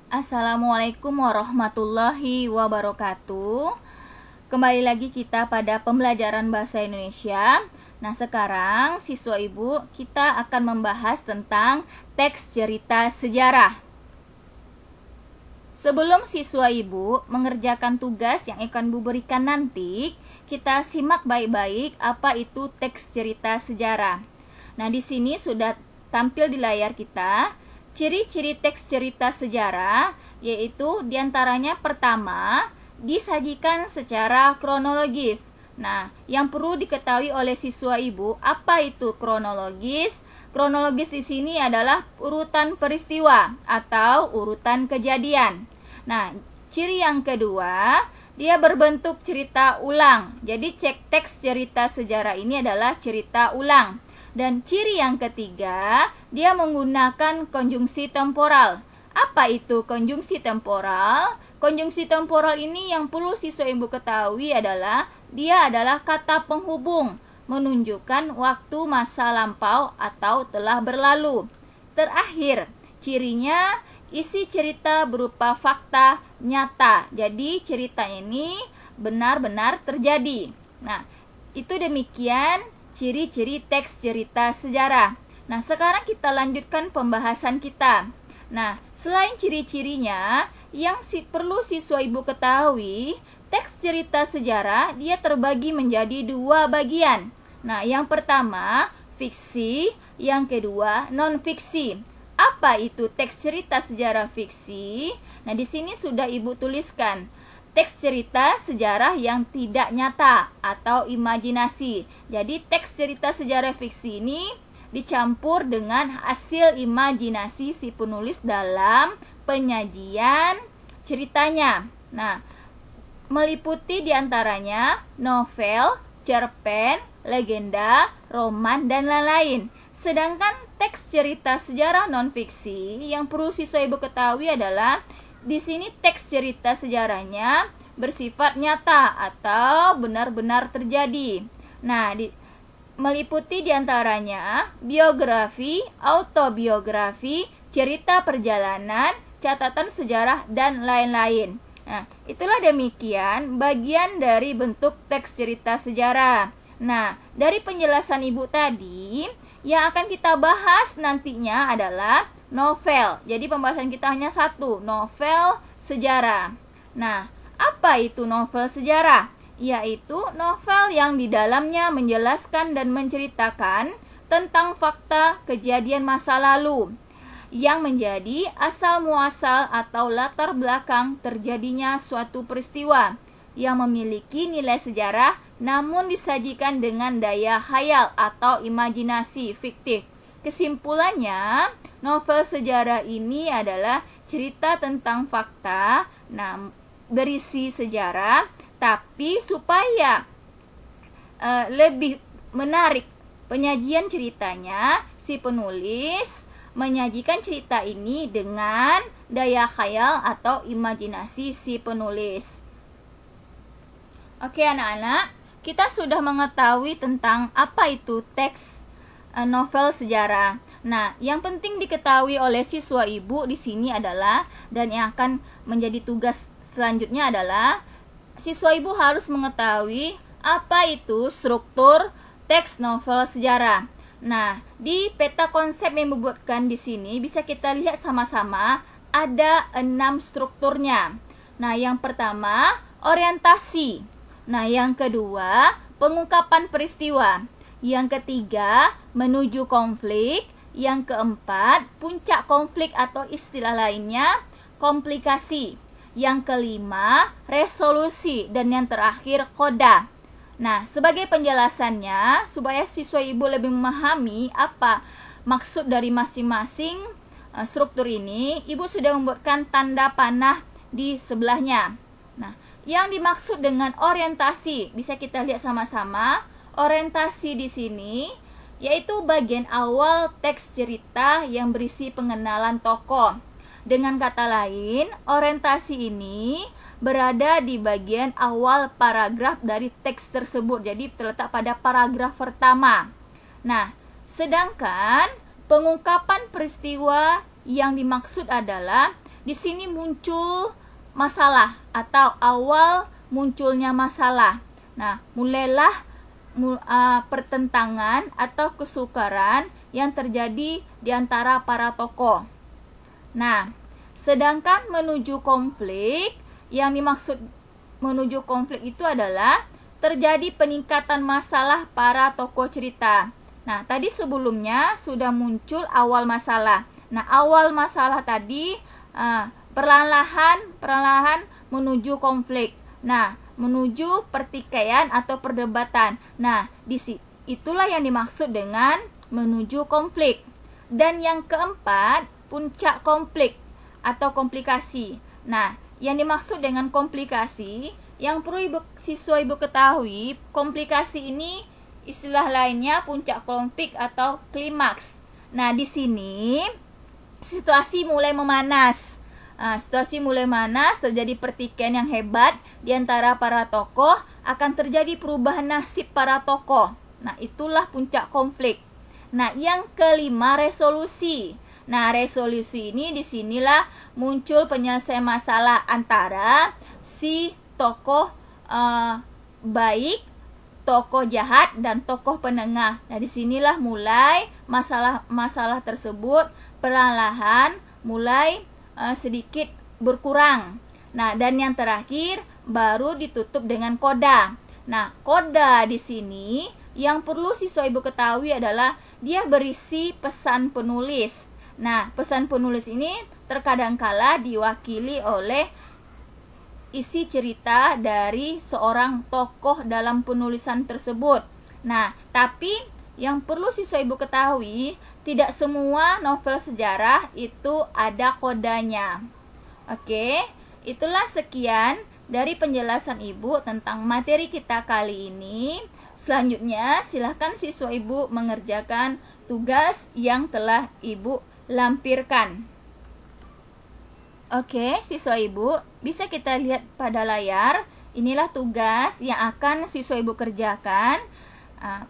Assalamualaikum warahmatullahi wabarakatuh. Kembali lagi kita pada pembelajaran bahasa Indonesia. Nah, sekarang siswa ibu kita akan membahas tentang teks cerita sejarah. Sebelum siswa ibu mengerjakan tugas yang akan ibu berikan nanti, kita simak baik-baik apa itu teks cerita sejarah. Nah, di sini sudah tampil di layar kita ciri-ciri teks cerita sejarah, yaitu diantaranya pertama, disajikan secara kronologis. Nah, yang perlu diketahui oleh siswa ibu, apa itu kronologis? Kronologis di sini adalah urutan peristiwa atau urutan kejadian. Nah, ciri yang kedua, dia berbentuk cerita ulang. Jadi teks cerita sejarah ini adalah cerita ulang. Dan ciri yang ketiga, dia menggunakan konjungsi temporal. Apa itu konjungsi temporal? Konjungsi temporal ini yang perlu siswa ibu ketahui adalah dia adalah kata penghubung, menunjukkan waktu masa lampau atau telah berlalu. Terakhir, cirinya isi cerita berupa fakta nyata. Jadi cerita ini benar-benar terjadi. Nah, itu demikian ciri-ciri teks cerita sejarah. Nah, sekarang kita lanjutkan pembahasan kita. Nah, selain ciri-cirinya, yang perlu siswa ibu ketahui, teks cerita sejarah dia terbagi menjadi dua bagian. Nah, yang pertama, fiksi, yang kedua, non-fiksi. Apa itu teks cerita sejarah fiksi? Nah, di sini sudah ibu tuliskan. Teks cerita sejarah yang tidak nyata atau imajinasi. Jadi teks cerita sejarah fiksi ini dicampur dengan hasil imajinasi si penulis dalam penyajian ceritanya. Nah, meliputi diantaranya novel, cerpen, legenda, roman, dan lain-lain. Sedangkan teks cerita sejarah non-fiksi yang perlu siswa ibu ketahui adalah di sini teks cerita sejarahnya bersifat nyata atau benar-benar terjadi. Nah, meliputi diantaranya biografi, autobiografi, cerita perjalanan, catatan sejarah, dan lain-lain. Nah, itulah demikian bagian dari bentuk teks cerita sejarah. Nah, dari penjelasan ibu tadi, yang akan kita bahas nantinya adalah novel. Jadi pembahasan kita hanya satu, novel sejarah. Nah, apa itu novel sejarah? Yaitu novel yang di dalamnya menjelaskan dan menceritakan tentang fakta kejadian masa lalu yang menjadi asal muasal atau latar belakang terjadinya suatu peristiwa yang memiliki nilai sejarah namun disajikan dengan daya khayal atau imajinasi fiktif. Kesimpulannya, novel sejarah ini adalah cerita tentang fakta, berisi sejarah, tapi supaya lebih menarik penyajian ceritanya, si penulis menyajikan cerita ini dengan daya khayal atau imajinasi si penulis. Oke anak-anak, kita sudah mengetahui tentang apa itu teks novel sejarah. Nah, yang penting diketahui oleh siswa ibu di sini adalah, dan yang akan menjadi tugas selanjutnya adalah, siswa ibu harus mengetahui apa itu struktur teks novel sejarah. Nah, di peta konsep yang dibuatkan di sini bisa kita lihat sama-sama ada 6 strukturnya. Nah, yang pertama, orientasi. Nah, yang kedua, pengungkapan peristiwa. Yang ketiga, menuju konflik. Yang keempat, puncak konflik atau istilah lainnya, komplikasi. Yang kelima, resolusi. Dan yang terakhir, koda. Nah, sebagai penjelasannya, supaya siswa ibu lebih memahami apa maksud dari masing-masing struktur ini, ibu sudah membuatkan tanda panah di sebelahnya. Nah, yang dimaksud dengan orientasi bisa kita lihat sama-sama. Orientasi di sini yaitu bagian awal teks cerita yang berisi pengenalan tokoh. Dengan kata lain, orientasi ini berada di bagian awal paragraf dari teks tersebut. Jadi terletak pada paragraf pertama. Nah, sedangkan pengungkapan peristiwa yang dimaksud adalah di sini muncul masalah atau awal munculnya masalah. Nah, mulailah pertentangan atau kesukaran yang terjadi di antara para tokoh. Nah, sedangkan menuju konflik, yang dimaksud menuju konflik itu adalah terjadi peningkatan masalah para tokoh cerita. Nah, tadi sebelumnya sudah muncul awal masalah. Nah, awal masalah tadi perlahan-lahan menuju konflik. Nah, menuju pertikaian atau perdebatan. Nah, itulah yang dimaksud dengan menuju konflik. Dan yang keempat, puncak konflik atau komplikasi. Nah, yang dimaksud dengan komplikasi, yang perlu siswa ibu ketahui, komplikasi ini istilah lainnya puncak konflik atau klimaks. Nah, di sini situasi mulai memanas. Situasi mulai panas, terjadi pertikaian yang hebat di antara para tokoh, akan terjadi perubahan nasib para tokoh. Nah, itulah puncak konflik. Nah, yang kelima, resolusi. Nah, resolusi ini disinilah muncul penyelesaian masalah antara si tokoh baik, tokoh jahat, dan tokoh penengah. Nah, disinilah mulai masalah tersebut perlahan mulai sedikit berkurang. Nah, dan yang terakhir baru ditutup dengan koda. Nah, koda di sini yang perlu siswa ibu ketahui adalah dia berisi pesan penulis. Nah, pesan penulis ini terkadang kala diwakili oleh isi cerita dari seorang tokoh dalam penulisan tersebut. Nah, tapi yang perlu siswa ibu ketahui, tidak semua novel sejarah itu ada kodanya. Oke, itulah sekian dari penjelasan ibu tentang materi kita kali ini. Selanjutnya, silahkan siswa ibu mengerjakan tugas yang telah ibu lampirkan. Oke, siswa ibu, bisa kita lihat pada layar. Inilah tugas yang akan siswa ibu kerjakan.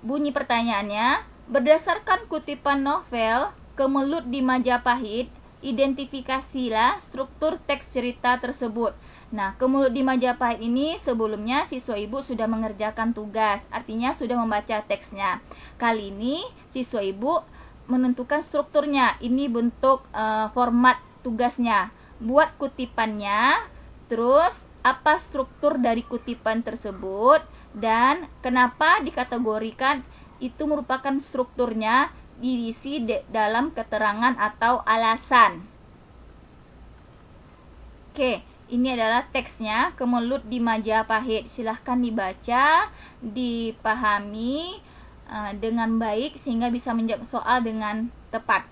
Bunyi pertanyaannya, berdasarkan kutipan novel Kemelut di Majapahit, identifikasilah struktur teks cerita tersebut. Nah, Kemelut di Majapahit ini sebelumnya siswa ibu sudah mengerjakan tugas, artinya sudah membaca teksnya. Kali ini siswa ibu menentukan strukturnya. Ini bentuk format tugasnya. Buat kutipannya, terus apa struktur dari kutipan tersebut, dan kenapa dikategorikan itu merupakan strukturnya, diisi dalam keterangan atau alasan. Oke, ini adalah teksnya Kemelut di Majapahit. Silahkan dibaca, dipahami dengan baik sehingga bisa menjawab soal dengan tepat.